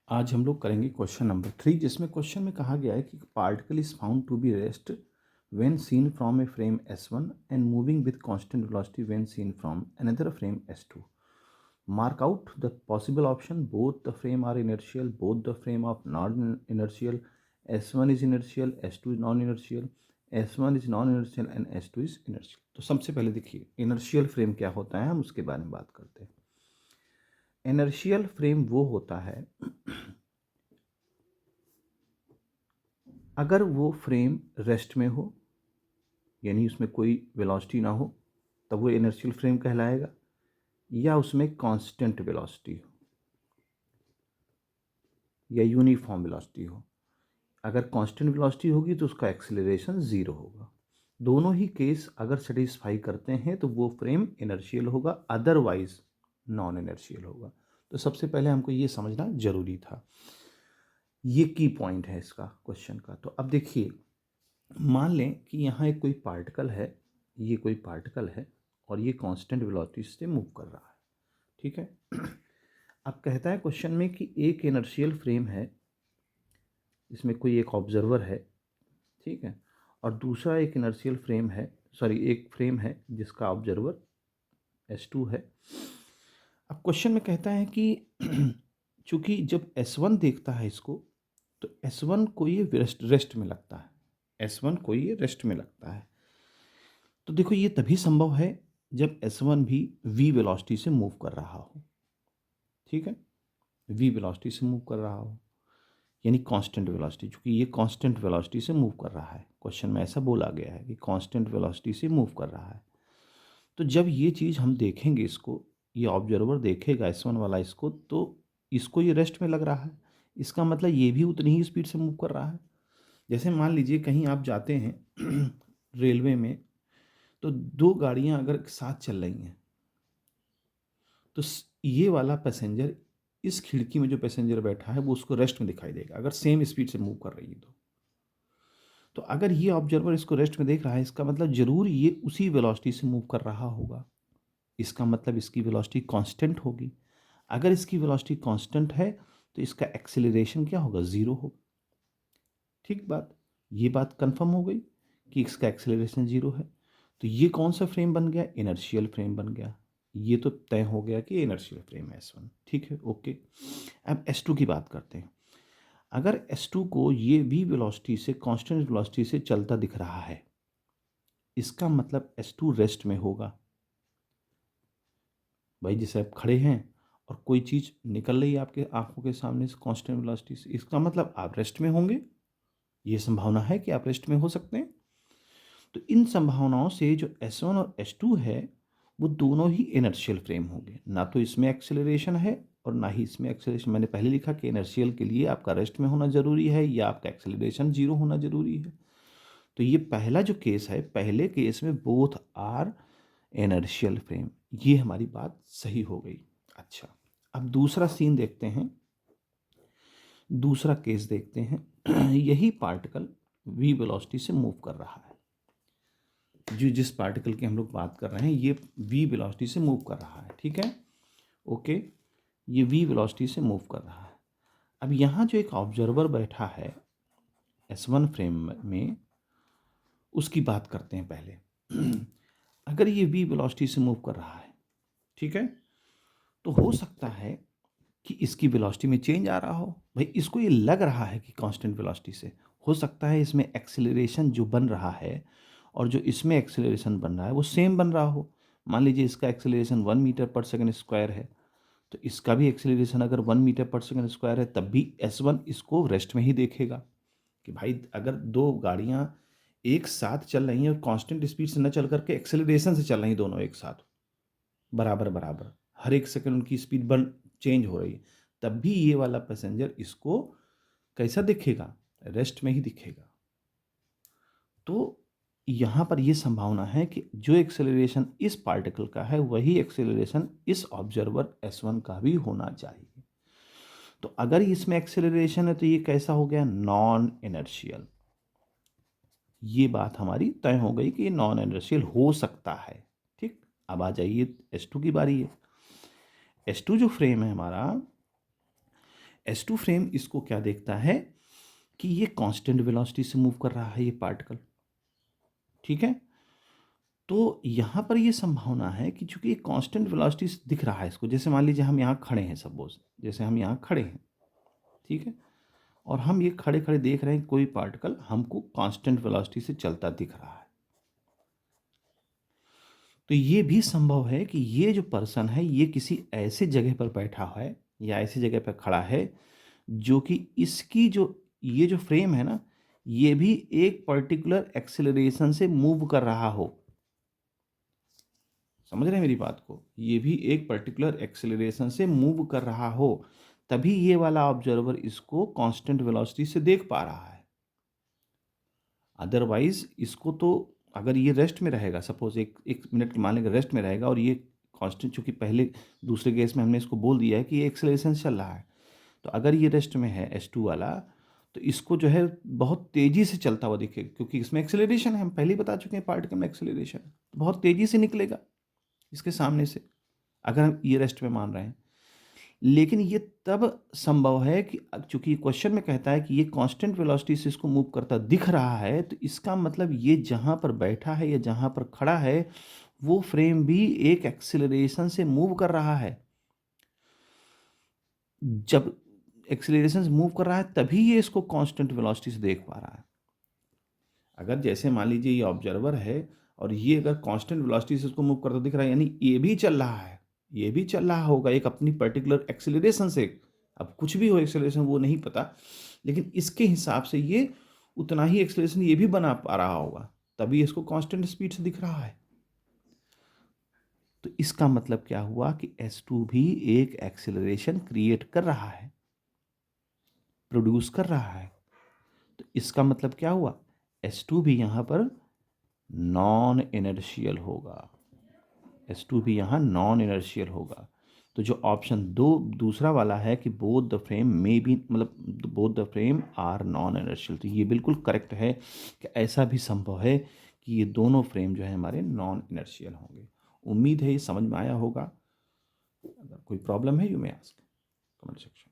आज हम लोग करेंगे क्वेश्चन नंबर 3, जिसमें क्वेश्चन में कहा गया है कि particle is found to be rest when seen from a frame S1 and moving with constant velocity when seen from another frame S2. Mark out the possible option. Both the frame are inertial, both the frame are non-inertial. S1 is inertial, S2 is non-inertial, S1 is non-inertial and S2 is inertial. तो सबसे पहले देखिए inertial frame क्या होता है, हम उसके बारे में बात करते हैं. इनर्शियल फ्रेम वो होता है अगर वो फ्रेम रेस्ट में हो, यानी उसमें कोई वेलोसिटी ना हो, तब वो इनर्शियल फ्रेम कहलाएगा, या उसमें कांस्टेंट वेलोसिटी हो या यूनिफॉर्म वेलोसिटी हो. अगर कांस्टेंट वेलोसिटी होगी तो उसका एक्सेलरेशन ज़ीरो होगा. दोनों ही केस अगर सेटिस्फाई करते हैं तो वो फ्रेम इनर्शियल होगा, अदरवाइज नॉन इनर्शियल होगा. तो सबसे पहले हमको ये समझना जरूरी था. ये की पॉइंट है इसका क्वेश्चन का. तो अब देखिए, मान लें कि यहाँ एक कोई पार्टिकल है, ये कोई पार्टिकल है और ये कांस्टेंट वेलोसिटी से मूव कर रहा है. ठीक है. अब कहता है क्वेश्चन में कि एक इनर्शियल फ्रेम है, इसमें कोई एक ऑब्जर्वर है, ठीक है, और दूसरा एक इनर्शियल फ्रेम है, सॉरी एक फ्रेम है जिसका ऑब्जर्वर S2 है. अब क्वेश्चन में कहता है कि चूंकि जब S1 देखता है इसको, तो S1 को ये रेस्ट में लगता है, S1 को ये रेस्ट में लगता है. तो देखो ये तभी संभव है जब S1 भी v वेलोसिटी से मूव कर रहा हो. ठीक है, v वेलोसिटी से मूव कर रहा हो, यानी कांस्टेंट वेलोसिटी. चूंकि ये कांस्टेंट वेलोसिटी से मूव कर रहा है, क्वेश्चन में ऐसा बोला गया है कि कांस्टेंट वेलोसिटी से मूव कर रहा है. तो जब ये चीज़ हम देखेंगे, इसको ये ऑब्जर्वर देखेगा S1 वाला इसको, तो इसको ये रेस्ट में लग रहा है. इसका मतलब ये भी उतनी ही स्पीड से मूव कर रहा है. जैसे मान लीजिए कहीं आप जाते हैं रेलवे में, तो दो गाड़ियां अगर साथ चल रही हैं, तो ये वाला पैसेंजर, इस खिड़की में जो पैसेंजर बैठा है वो उसको रेस्ट में दिखाई देगा अगर सेम स्पीड से मूव कर रही है. तो अगर ये ऑब्जर्वर इसको रेस्ट में देख रहा है, इसका मतलब जरूर ये उसी वेलोसिटी से मूव कर रहा होगा. इसका मतलब इसकी वेलोसिटी कांस्टेंट होगी. अगर इसकी वेलोसिटी कांस्टेंट है तो इसका एक्सेलरेशन क्या होगा, ज़ीरो होगा. ठीक बात, ये बात कंफर्म हो गई कि इसका एक्सेलरेशन ज़ीरो है. तो ये कौन सा फ्रेम बन गया, इनर्शियल फ्रेम बन गया. ये तो तय हो गया कि इनर्शियल फ्रेम है S1. ठीक है, ओके. अब S2 की बात करते हैं. अगर S2 को ये v वेलोसिटी से, कांस्टेंट वेलोसिटी से चलता दिख रहा है, इसका मतलब S2 रेस्ट में होगा. भाई जैसे आप खड़े हैं और कोई चीज़ निकल रही है आपके आंखों के सामने से कांस्टेंट वेलोसिटी से, इसका मतलब आप रेस्ट में होंगे. ये संभावना है कि आप रेस्ट में हो सकते हैं. तो इन संभावनाओं से जो S1 और S2 है, वो दोनों ही इनर्शियल फ्रेम होंगे. ना तो इसमें एक्सेलरेशन है और ना ही इसमें एक्सेलरेशन. मैंने पहले लिखा कि इनर्शियल के लिए आपका रेस्ट में होना ज़रूरी है या आपका एक्सेलरेशन जीरो होना ज़रूरी है. तो ये पहला जो केस है, पहले केस में बोथ आर इनर्शियल फ्रेम. ये हमारी बात सही हो गई. अच्छा, अब दूसरा सीन देखते हैं, दूसरा केस देखते हैं. यही पार्टिकल v वेलोसिटी से मूव कर रहा है. जो जिस पार्टिकल की हम लोग बात कर रहे हैं, ये v वेलोसिटी से मूव कर रहा है. ठीक है, ओके. ये v वेलोसिटी से मूव कर रहा है. अब यहाँ जो एक ऑब्जर्वर बैठा है S1 फ्रेम में, उसकी बात करते हैं पहले. अगर ये v वेलोसिटी से मूव कर रहा है, ठीक है, तो हो सकता है कि इसकी वेलोसिटी में चेंज आ रहा हो. भाई इसको ये लग रहा है कि कांस्टेंट वेलोसिटी से, हो सकता है इसमें एक्सेलरेशन जो बन रहा है और जो इसमें एक्सेलरेशन बन रहा है वो सेम बन रहा हो. मान लीजिए इसका एक्सेलरेशन 1 मीटर पर सेकंड स्क्वायर है, तो इसका भी एक्सेलरेशन अगर 1 मीटर पर सेकंड स्क्वायर है, तब भी S1 इसको रेस्ट में ही देखेगा. कि भाई अगर दो गाड़ियाँ एक साथ चल रही हैं और कांस्टेंट स्पीड से न चल करके एक्सेलरेशन से चल रही, दोनों एक साथ बराबर बराबर, हर एक सेकंड उनकी स्पीड बन चेंज हो रही है, तब भी ये वाला पैसेंजर इसको कैसा दिखेगा, रेस्ट में ही दिखेगा. तो यहाँ पर ये संभावना है कि जो एक्सेलरेशन इस पार्टिकल का है, वही एक्सेलरेशन इस ऑब्जर्वर S1 का भी होना चाहिए. तो अगर इसमें एक्सेलरेशन है तो ये कैसा हो गया, नॉन इनर्शियल. ये बात हमारी तय हो गई कि ये नॉन इनर्शियल हो सकता है. ठीक, अब आ जाइए S2 की बारी है. S2 जो फ्रेम है हमारा, S2 फ्रेम इसको क्या देखता है कि ये कांस्टेंट वेलोसिटी से मूव कर रहा है ये पार्टिकल, ठीक है। तो यहाँ पर ये संभावना है कि चूंकि ये कांस्टेंट वेलोसिटी से दिख रहा है इसको, जैसे मान लीजिए हम यहाँ खड़े हैं, सपोज जैसे हम यहाँ खड़े हैं, ठीक है, और हम ये खड़े खड़े देख रहे हैं कोई पार्टिकल हमको कांस्टेंट वेलोसिटी से चलता दिख रहा है। तो ये भी संभव है कि ये जो पर्सन है ये किसी ऐसे जगह पर बैठा है या ऐसी जगह पर खड़ा है जो कि इसकी जो ये जो फ्रेम है ना, ये भी एक पर्टिकुलर एक्सेलरेशन से मूव कर रहा हो। समझ रहे हैं मेरी बात को? ये भी एक पर्टिकुलर एक्सेलरेशन से मूव कर रहा हो, तभी ये वाला ऑब्जर्वर इसको कांस्टेंट वेलोसिटी से देख पा रहा है। अदरवाइज इसको तो, अगर ये रेस्ट में रहेगा, सपोज एक मिनट मान लेंगे रेस्ट में रहेगा, और ये कांस्टेंट, चूंकि पहले दूसरे केस में हमने इसको बोल दिया है कि ये एक्सेलरेशन चल रहा है, तो अगर ये रेस्ट में है S2 वाला, तो इसको जो है बहुत तेज़ी से चलता हुआ दिखेगा, क्योंकि इसमें एक्सेलरेशन है, हम पहले ही बता चुके हैं पार्टिकल में एक्सेलरेशन, बहुत तेज़ी से निकलेगा इसके सामने से, अगर हम ये रेस्ट में मान रहे हैं। लेकिन ये तब संभव है कि चूंकि क्वेश्चन में कहता है कि ये कांस्टेंट वेलोसिटी से इसको मूव करता दिख रहा है, तो इसका मतलब ये जहाँ पर बैठा है या जहाँ पर खड़ा है वो फ्रेम भी एक एक्सेलरेशन से मूव कर रहा है। जब एक्सेलरेशन से मूव कर रहा है तभी ये इसको कांस्टेंट वेलोसिटी से देख पा रहा है। अगर जैसे मान लीजिए ये ऑब्जर्वर है और ये अगर कांस्टेंट वेलोसिटी से इसको मूव करता दिख रहा है, यानी ये भी चल रहा है, ये भी चल रहा होगा एक अपनी पर्टिकुलर एक्सेलरेशन से। अब कुछ भी हो एक्सेलरेशन वो नहीं पता, लेकिन इसके हिसाब से ये उतना ही एक्सेलरेशन ये भी बना पा रहा होगा, तभी इसको कांस्टेंट स्पीड से दिख रहा है। तो इसका मतलब क्या हुआ कि S2 भी एक एक्सेलरेशन क्रिएट कर रहा है, प्रोड्यूस कर रहा है। तो इसका मतलब क्या हुआ, S2 भी यहाँ पर नॉन इनर्शियल होगा, S2 भी यहाँ नॉन इनर्शियल होगा। तो जो ऑप्शन दूसरा वाला है कि बोथ द फ्रेम में भी, मतलब both the frame are non inertial, तो ये बिल्कुल करेक्ट है कि ऐसा भी संभव है कि ये दोनों फ्रेम जो है हमारे नॉन इनर्शियल होंगे। उम्मीद है ये समझ में आया होगा। अगर कोई प्रॉब्लम है you may ask comment section.